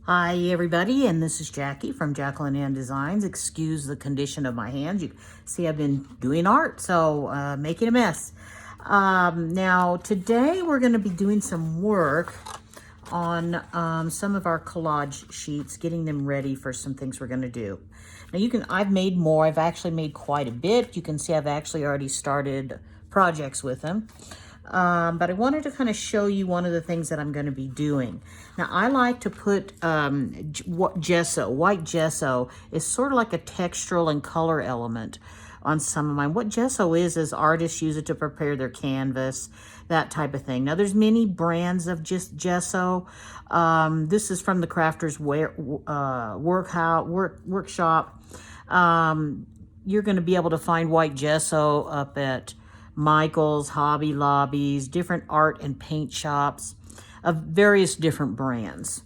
Hi everybody, and this is Jackie from Jacqueline Ann Designs. Excuse the condition of my hands. You see I've been doing art, so making a mess. Now today we're going to be doing some work on some of our collage sheets, getting them ready for some things we're going to do. Now I've made more. I've actually made quite a bit. You can see I've actually already started projects with them. But I wanted to kind of show you one of the things that I'm going to be doing. Now, I like to put gesso. White gesso is sort of like a textural and color element on some of mine. What gesso is artists use it to prepare their canvas, that type of thing. Now, there's many brands of just gesso. This is from the Crafters Workshop. You're going to be able to find white gesso up at Michael's, Hobby Lobbies, different art and paint shops of various different brands.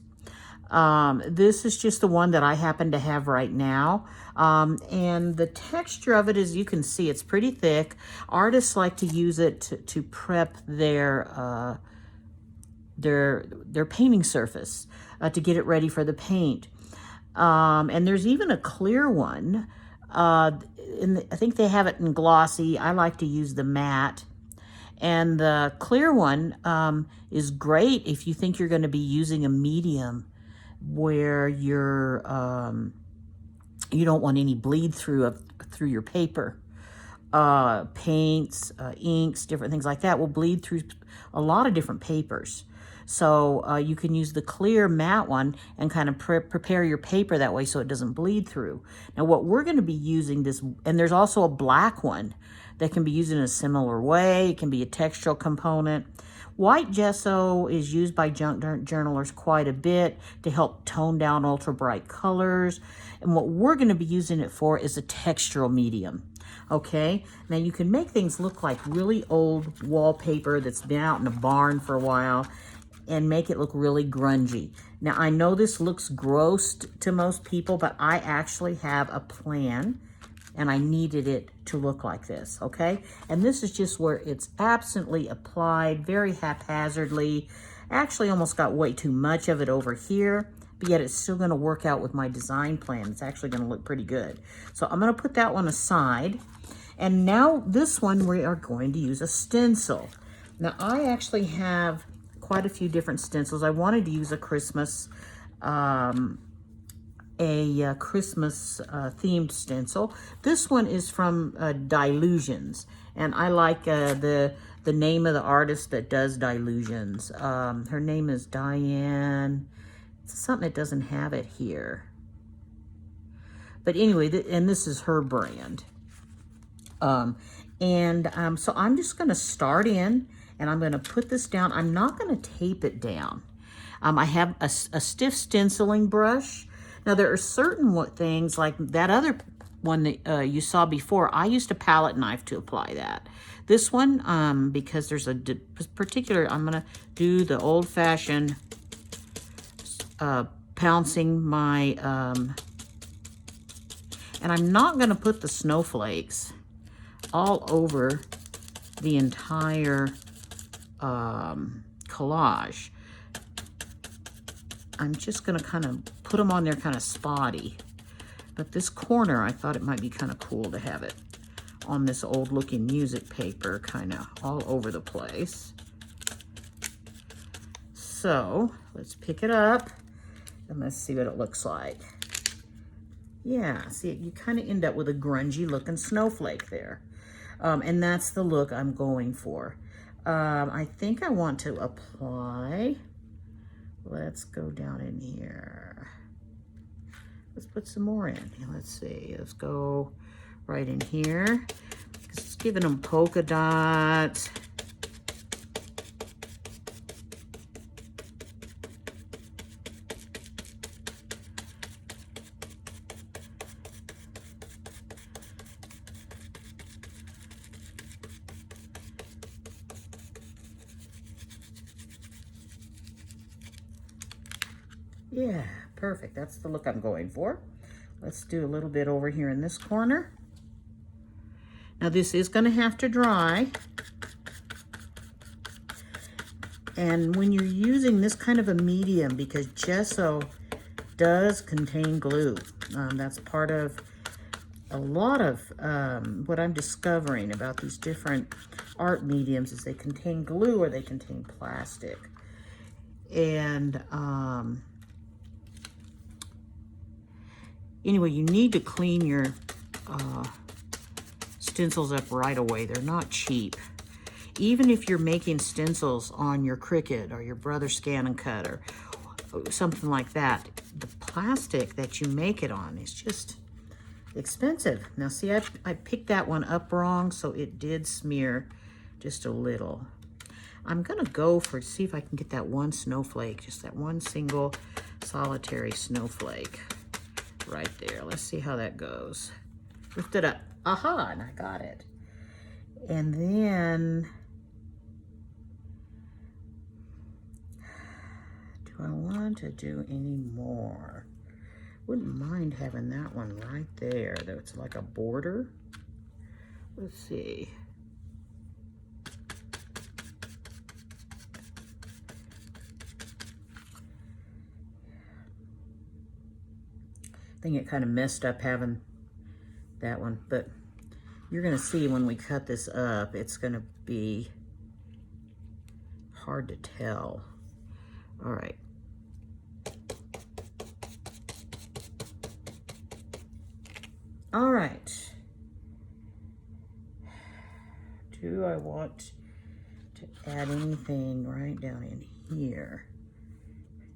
This is just the one that I happen to have right now. And the texture of it, as you can see, it's pretty thick. Artists like to use it to prep their painting surface, to get it ready for the paint. And there's even a clear one. I think they have it in glossy. I like to use the matte. And the clear one is great if you think you're going to be using a medium where you don't want any bleed through your paper. Paints, inks, different things like that will bleed through a lot of different papers. So you can use the clear matte one and kind of prepare your paper that way so it doesn't bleed through. Now what we're going to be using this, and there's also a black one that can be used in a similar way. It can be a textural component. White gesso is used by junk journalers quite a bit to help tone down ultra bright colors. And what we're going to be using it for is a textural medium. Okay, now you can make things look like really old wallpaper that's been out in a barn for a while and make it look really grungy. Now, I know this looks gross to most people, but I actually have a plan, and I needed it to look like this, okay? And this is just where it's absently applied, very haphazardly. Actually, almost got way too much of it over here, but yet it's still gonna work out with my design plan. It's actually gonna look pretty good. So I'm gonna put that one aside. And now this one, we are going to use a stencil. Now, I actually have quite a few different stencils. I wanted to use a Christmas themed stencil. This one is from Dilutions, and I like the name of the artist that does Dilutions. Her name is Diane. It's something that doesn't have it here, but anyway, and this is her brand. So I'm just going to start in. And I'm going to put this down. I'm not going to tape it down. I have a stiff stenciling brush. Now, there are certain things, like that other one that you saw before, I used a palette knife to apply that. This one, because there's a particular, I'm going to do the old-fashioned pouncing my, and I'm not going to put the snowflakes all over the entire collage. I'm just going to kind of put them on there kind of spotty. But this corner, I thought it might be kind of cool to have it on this old looking music paper kind of all over the place. So let's pick it up and let's see what it looks like. Yeah, see, you kind of end up with a grungy looking snowflake there. And that's the look I'm going for. I think I want to apply. Let's go down in here. Let's put some more in. Let's see. Let's go right in here. It's giving them polka dots. Yeah, perfect. That's the look I'm going for. Let's do a little bit over here in this corner. Now this is going to have to dry. And when you're using this kind of a medium, because gesso does contain glue. That's part of a lot of what I'm discovering about these different art mediums is they contain glue or they contain plastic. And anyway, you need to clean your stencils up right away. They're not cheap. Even if you're making stencils on your Cricut or your Brother Scan and Cut or something like that, the plastic that you make it on is just expensive. Now see, I picked that one up wrong, so it did smear just a little. I'm gonna go for, see if I can get that one snowflake, just that one single solitary snowflake right there. Let's see how that goes. Lift it up. Aha, and I got it. And then, do I want to do any more? Wouldn't mind having that one right there, though it's like a border. Let's see. I think it kind of messed up having that one, but you're gonna see when we cut this up, it's gonna be hard to tell. All right. All right. Do I want to add anything right down in here?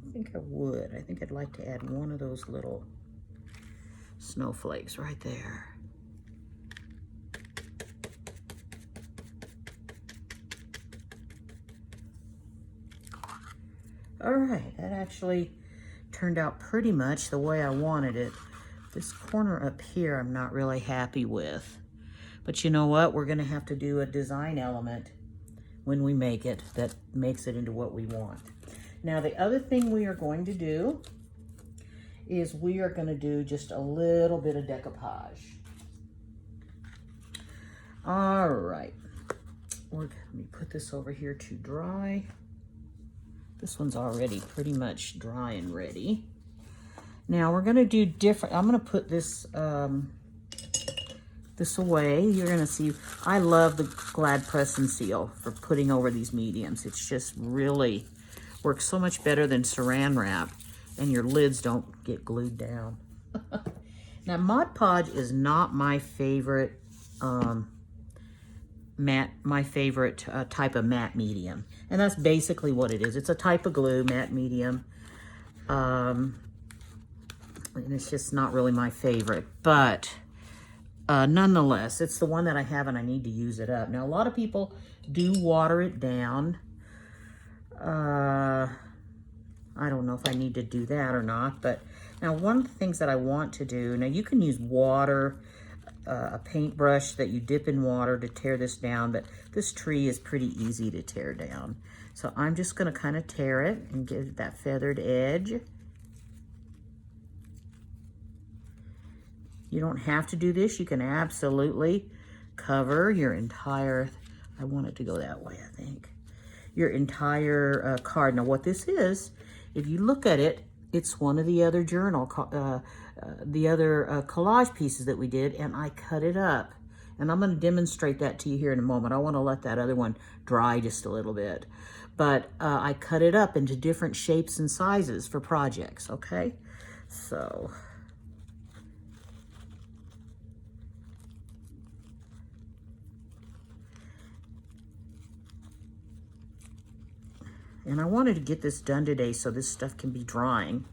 I think I would. I think I'd like to add one of those little snowflakes right there. All right, that actually turned out pretty much the way I wanted it. This corner up here I'm not really happy with. But you know what? We're gonna have to do a design element when we make it that makes it into what we want. Now the other thing we are going to do is we are gonna do just a little bit of decoupage. All right, let me put this over here to dry. This one's already pretty much dry and ready. Now we're gonna do different, I'm gonna put this this away. You're gonna see, I love the Glad Press and Seal for putting over these mediums. It's just really works so much better than Saran wrap, and your lids don't get glued down. Now Mod Podge is not my favorite type of matte medium, and that's basically what it is. It's a type of glue, matte medium, and it's just not really my favorite, but nonetheless, it's the one that I have and I need to use it up. Now, a lot of people do water it down. I don't know if I need to do that or not, but now one of the things that I want to do, now you can use water, a paintbrush that you dip in water to tear this down, but this tree is pretty easy to tear down. So I'm just gonna kind of tear it and give it that feathered edge. You don't have to do this. You can absolutely cover your entire, I want it to go that way, I think, your entire card. Now what this is, if you look at it, it's one of the other collage pieces that we did, and I cut it up. And I'm gonna demonstrate that to you here in a moment. I wanna let that other one dry just a little bit. But I cut it up into different shapes and sizes for projects, okay? So, and I wanted to get this done today so this stuff can be drying.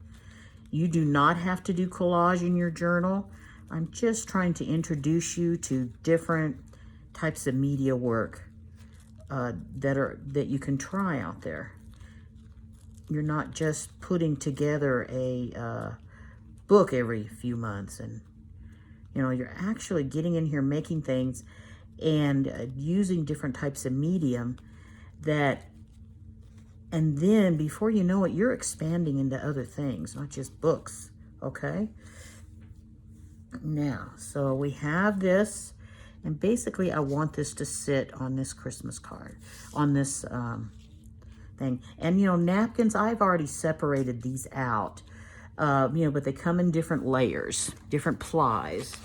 You do not have to do collage in your journal. I'm just trying to introduce you to different types of media work that you can try out there. You're not just putting together a book every few months, and you know, you're actually getting in here making things and using different types of medium that, and then before you know it, you're expanding into other things, not just books, okay? Now, so we have this, and basically I want this to sit on this Christmas card, on this thing. And you know, napkins, I've already separated these out. but they come in different layers, different plies.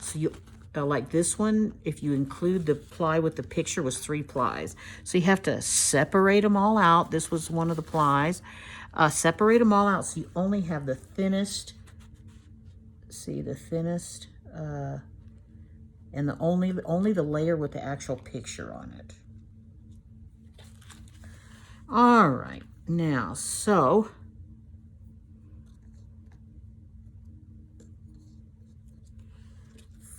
So you, like this one, if you include the ply with the picture, was 3 plies. So you have to separate them all out. This was one of the plies. Separate them all out so you only have the thinnest, see the thinnest, and the only the layer with the actual picture on it. All right, now, so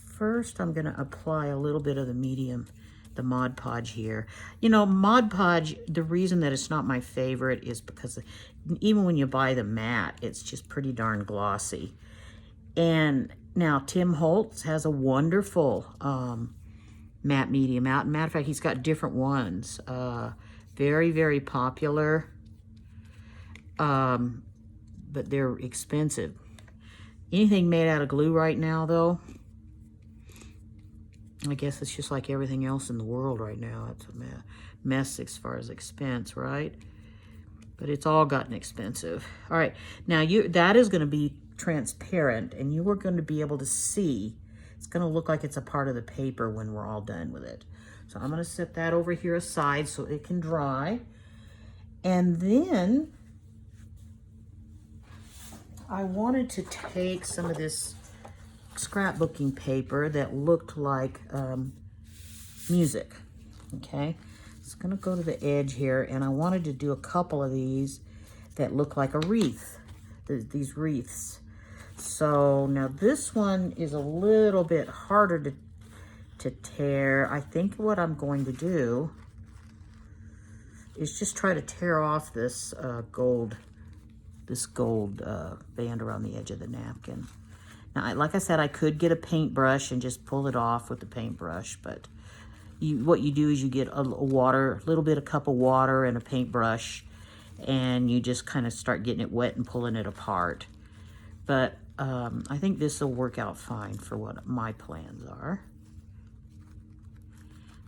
first I'm gonna apply a little bit of the medium, the Mod Podge here. You know, Mod Podge, the reason that it's not my favorite is because even when you buy the matte, it's just pretty darn glossy. And now Tim Holtz has a wonderful matte medium out. Matter of fact, he's got different ones. Very, very popular, but they're expensive. Anything made out of glue right now, though, I guess it's just like everything else in the world right now. It's a mess as far as expense, right? But it's all gotten expensive. All right, now that is going to be transparent, and you are going to be able to see. It's going to look like it's a part of the paper when we're all done with it. So I'm going to set that over here aside so it can dry. And then I wanted to take some of this scrapbooking paper that looked like music. Okay, it's going to go to the edge here, and I wanted to do a couple of these that look like a wreath, these wreaths. So now this one is a little bit harder to tear. I think what I'm going to do is just try to tear off this gold band around the edge of the napkin. Now, like I said, I could get a paintbrush and just pull it off with the paintbrush, but what you do is you get a little bit of cup of water and a paintbrush, and you just kind of start getting it wet and pulling it apart. But I think this will work out fine for what my plans are.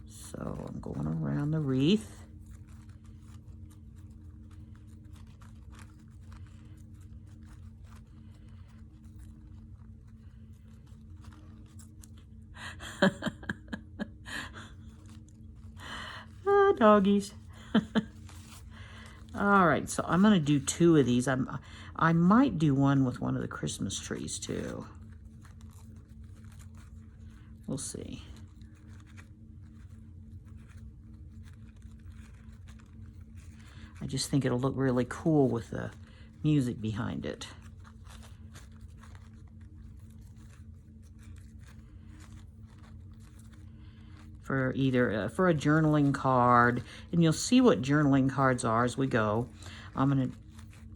So I'm going around the wreath. Oh, doggies. All right, so I'm gonna do 2 of these. I might do one with one of the Christmas trees too. We'll see. I just think it'll look really cool with the music behind it. For either for a journaling card, and you'll see what journaling cards are as we go. I'm going to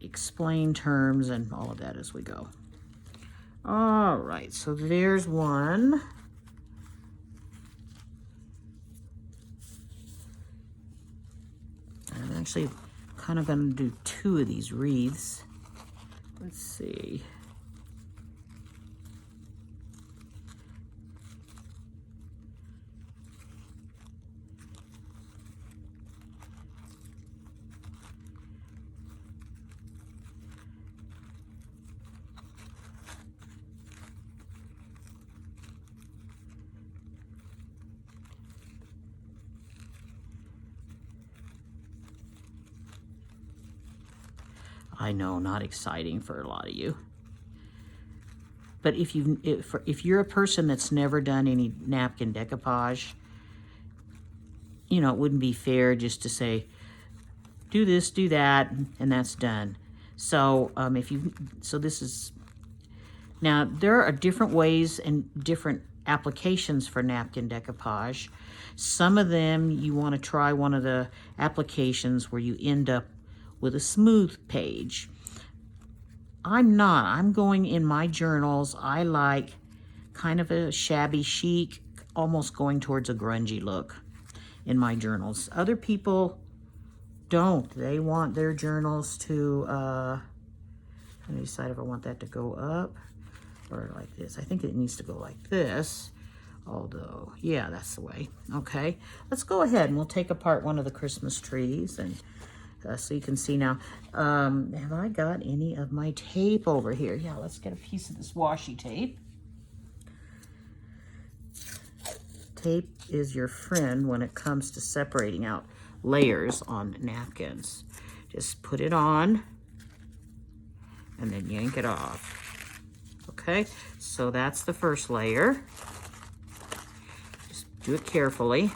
explain terms and all of that as we go. All right, so there's one. I'm actually kind of going to do 2 of these wreaths. Let's see. I know, not exciting for a lot of you. But if you're a person that's never done any napkin decoupage, you know, it wouldn't be fair just to say, do this, do that, and that's done. So this is, now there are different ways and different applications for napkin decoupage. Some of them you want to try one of the applications where you end up with a smooth page. I'm going in my journals, I like kind of a shabby chic, almost going towards a grungy look in my journals. Other people don't. They want their journals to, I'm gonna decide if I want that to go up or like this. I think it needs to go like this, although, yeah, that's the way. Okay, let's go ahead and we'll take apart one of the Christmas trees, and So you can see now. Have I got any of my tape over here? Yeah, let's get a piece of this washi tape. Tape is your friend when it comes to separating out layers on napkins. Just put it on and then yank it off. Okay, so that's the first layer. Just do it carefully.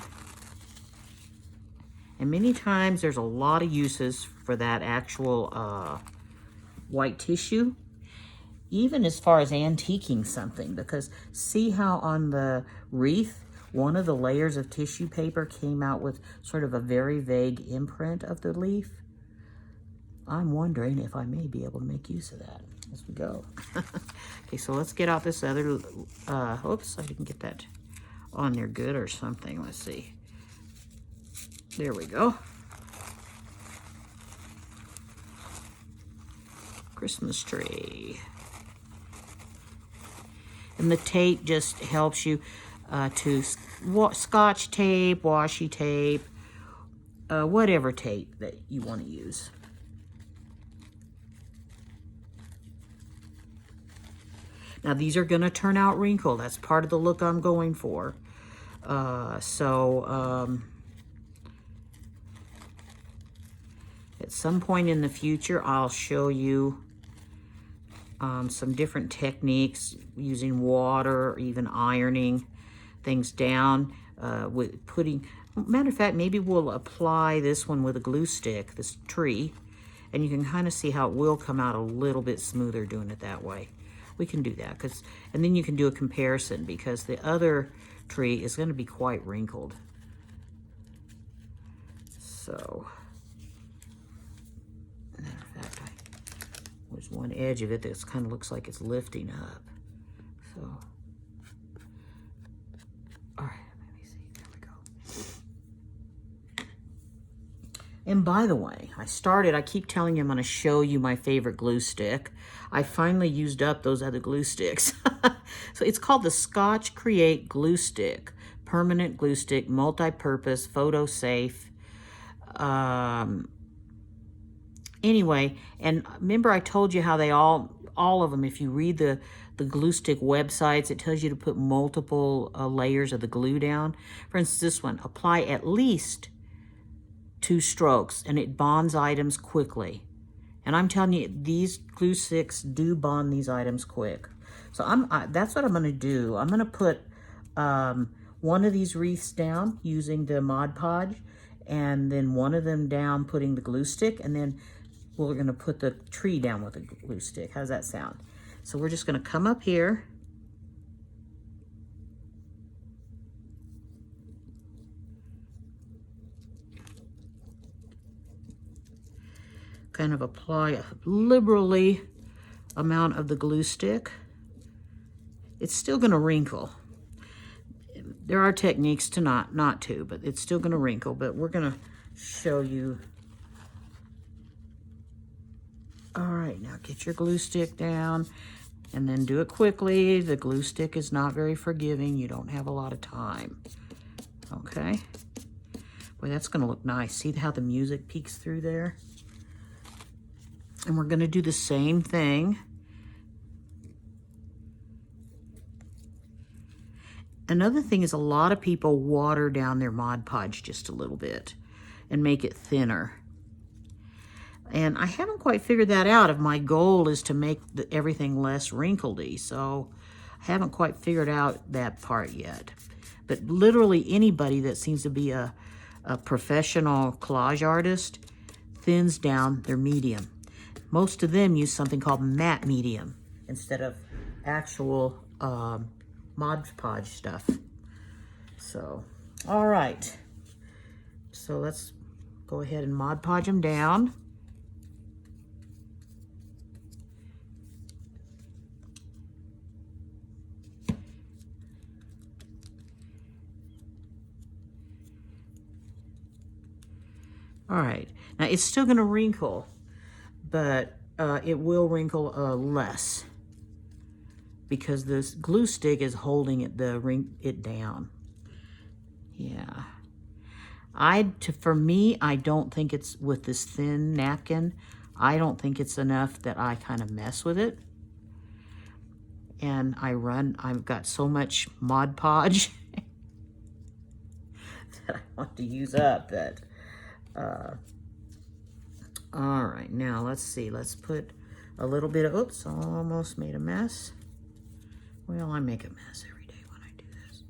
And many times there's a lot of uses for that actual white tissue, even as far as antiquing something, because see how on the wreath, one of the layers of tissue paper came out with sort of a very vague imprint of the leaf? I'm wondering if I may be able to make use of that as we go. Okay, so let's get out this other, oops, I didn't get that on there good or something. Let's see. There we go. Christmas tree. And the tape just helps you to scotch tape, washi tape, whatever tape that you want to use. Now these are going to turn out wrinkled. That's part of the look I'm going for. At some point in the future, I'll show you some different techniques using water or even ironing things down with putting, matter of fact, maybe we'll apply this one with a glue stick, this tree, and you can kind of see how it will come out a little bit smoother doing it that way. We can do that, and then you can do a comparison because the other tree is going to be quite wrinkled. So, matter of fact, there's one edge of it that kind of looks like it's lifting up. So, all right, let me see. There we go. And by the way, I keep telling you I'm going to show you my favorite glue stick. I finally used up those other glue sticks. So it's called the Scotch Create Glue Stick. Permanent glue stick, multi-purpose, photo safe. Anyway, and remember I told you how they all of them, if you read the glue stick websites, it tells you to put multiple layers of the glue down. For instance, this one, apply at least 2 strokes, and it bonds items quickly. And I'm telling you, these glue sticks do bond these items quick. So that's what I'm going to do. I'm going to put one of these wreaths down using the Mod Podge, and then one of them down putting the glue stick, and then we're going to put the tree down with a glue stick. How's that sound? So we're just going to come up here. Kind of apply a liberally amount of the glue stick. It's still going to wrinkle. There are techniques to not to, but it's still going to wrinkle. But we're going to show you. All right, now get your glue stick down and then do it quickly. The glue stick is not very forgiving. You don't have a lot of time. Okay. Boy, that's going to look nice. See how the music peeks through there? And we're going to do the same thing. Another thing is a lot of people water down their Mod Podge just a little bit and make it thinner. And I haven't quite figured that out if my goal is to make everything less wrinkledy. So I haven't quite figured out that part yet. But literally anybody that seems to be a professional collage artist thins down their medium. Most of them use something called matte medium instead of actual Mod Podge stuff. So, all right. So let's go ahead and Mod Podge them down. All right. Now it's still going to wrinkle, but it will wrinkle less because this glue stick is holding it down. Yeah. For me, I don't think it's, with this thin napkin, I don't think it's enough that I kind of mess with it. And I've got so much Mod Podge that I want to use up that, all right, now let's see, let's put a little bit of, oops, almost made a mess. Well, I make a mess every day when I do this.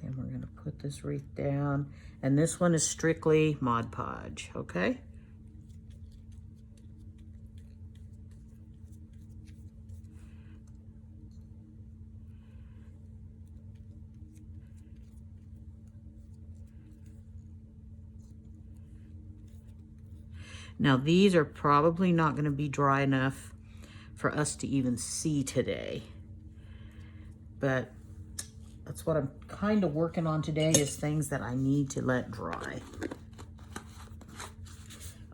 And we're gonna put this wreath down. And this one is strictly Mod Podge, okay? Now these are probably not going to be dry enough for us to even see today. But that's what I'm kind of working on today, is things that I need to let dry.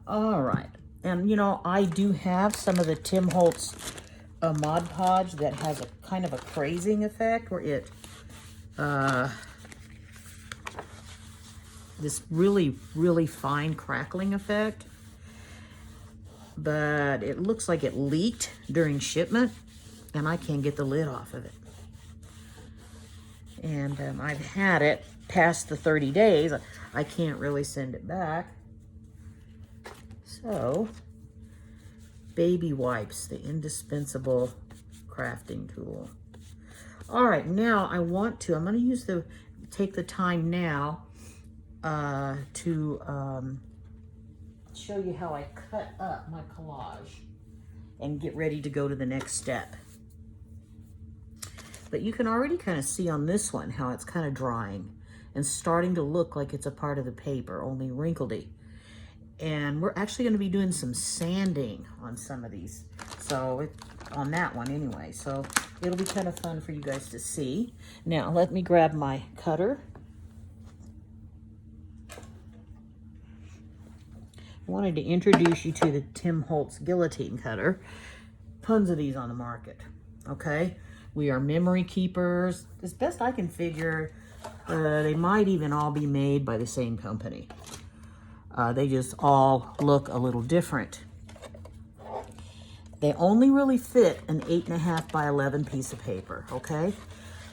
All right. And you know, I do have some of the Tim Holtz Mod Podge that has a kind of a crazing effect where it, this really, really fine crackling effect. But it looks like it leaked during shipment, and I can't get the lid off of it. And I've had it past the 30 days. I can't really send it back. So, baby wipes, the indispensable crafting tool. All right, now I'm going to take the time now to show you how I cut up my collage and get ready to go to the next step. But you can already kind of see on this one how it's kind of drying and starting to look like it's a part of the paper, only wrinkledy. And we're actually going to be doing some sanding on some of these, so on that one anyway, so it'll be kind of fun for you guys to see. Now let me grab my cutter. I wanted to introduce you to the Tim Holtz Guillotine cutter. Tons of these on the market, okay? We are memory keepers. As best I can figure, they might even all be made by the same company. They just all look a little different. They only really fit an 8.5 by 11 piece of paper, okay?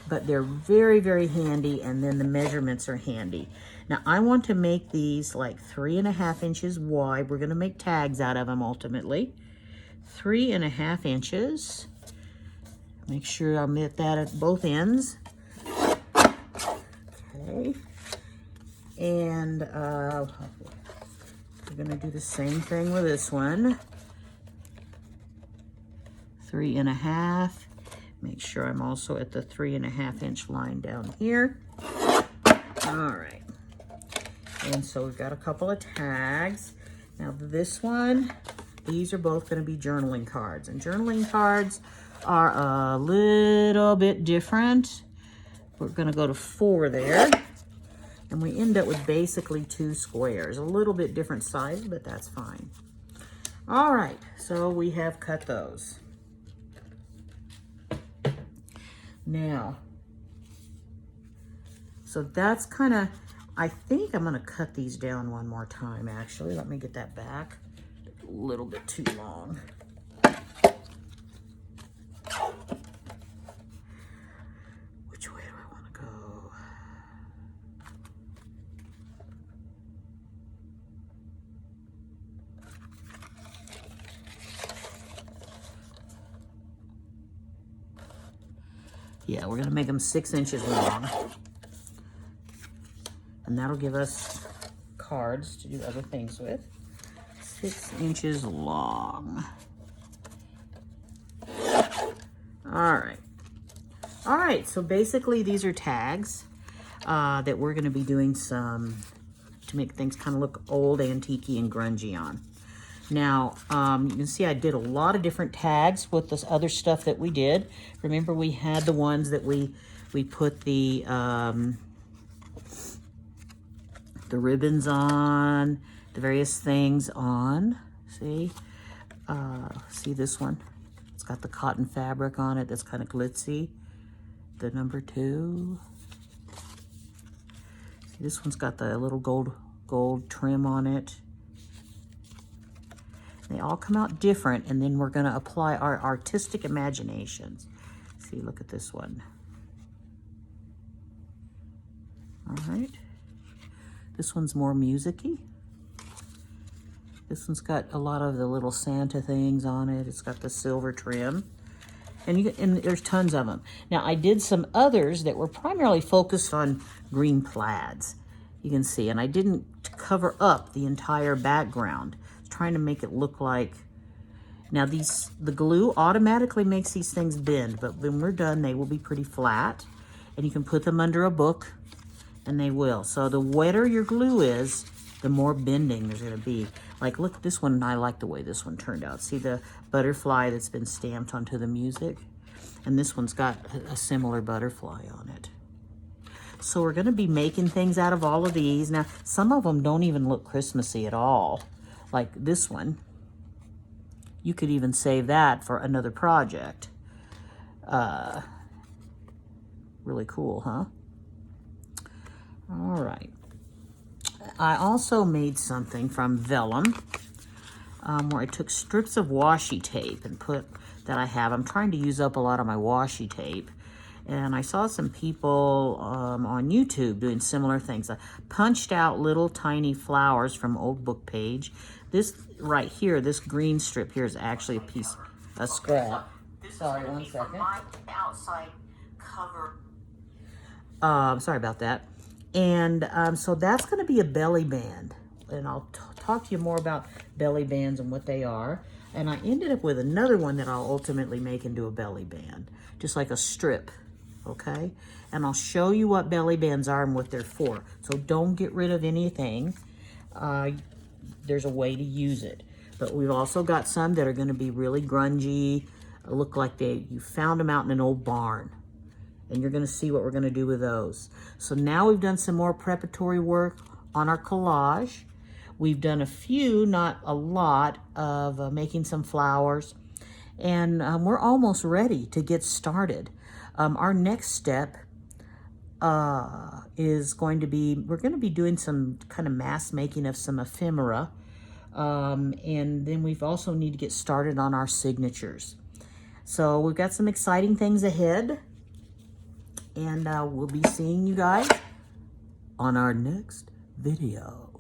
But they're very, very handy, and then the measurements are handy. Now, I want to make these like 3.5 inches wide. We're gonna make tags out of them ultimately. 3.5 inches. Make sure I get that at both ends. Okay. And we're gonna do the same thing with this one. 3.5. Make sure I'm also at the 3.5 inch line down here. All right. And so we've got a couple of tags. Now this one, these are both going to be journaling cards. And journaling cards are a little bit different. We're going to go to 4 there. And we end up with basically 2 squares. A little bit different size, but that's fine. All right, so we have cut those. Now, so that's kind of, I think I'm going to cut these down one more time, actually. Let me get that back. A little bit too long. Which way do I want to go? Yeah, we're going to make them 6 inches long. And that'll give us cards to do other things with. 6 inches long. All right. All right, so basically these are tags that we're going to be doing some to make things kind of look old, antique-y, and grungy on. Now, you can see I did a lot of different tags with this other stuff that we did. Remember, we had the ones that we put the ribbons on, the various things on. See? See this one? It's got the cotton fabric on it that's kind of glitzy. the number 2. See, this one's got the little gold trim on it. They all come out different, and then we're going to apply our artistic imaginations. See, look at this one. All right. This one's more music-y. This one's got a lot of the little Santa things on it. It's got the silver trim. And there's tons of them. Now, I did some others that were primarily focused on green plaids. You can see, and I didn't cover up the entire background. I was trying to make it look like... Now, the glue automatically makes these things bend, but when we're done, they will be pretty flat. And you can put them under a book, and they will. So the wetter your glue is, the more bending there's going to be. Like, look, this one, I like the way this one turned out. See the butterfly that's been stamped onto the music? And this one's got a similar butterfly on it. So we're going to be making things out of all of these. Now, some of them don't even look Christmassy at all. Like this one. You could even save that for another project. Really cool, huh? All right. I also made something from vellum where I took strips of washi tape and put that I have. I'm trying to use up a lot of my washi tape. And I saw some people on YouTube doing similar things. I punched out little tiny flowers from old book page. This right here, this green strip here is actually a scrap. Sorry, one second. Outside cover. Sorry about that. And so that's going to be a belly band. And I'll talk to you more about belly bands and what they are. And I ended up with another one that I'll ultimately make into a belly band. Just like a strip, okay? And I'll show you what belly bands are and what they're for. So don't get rid of anything. There's a way to use it. But we've also got some that are going to be really grungy. Look like you found them out in an old barn. And you're going to see what we're going to do with those. So now we've done some more preparatory work on our collage. We've done a few, not a lot, of making some flowers. And we're almost ready to get started. Our next step is going to be, we're going to be doing some kind of mass making of some ephemera. And then we've also need to get started on our signatures. So we've got some exciting things ahead. And we'll be seeing you guys on our next video.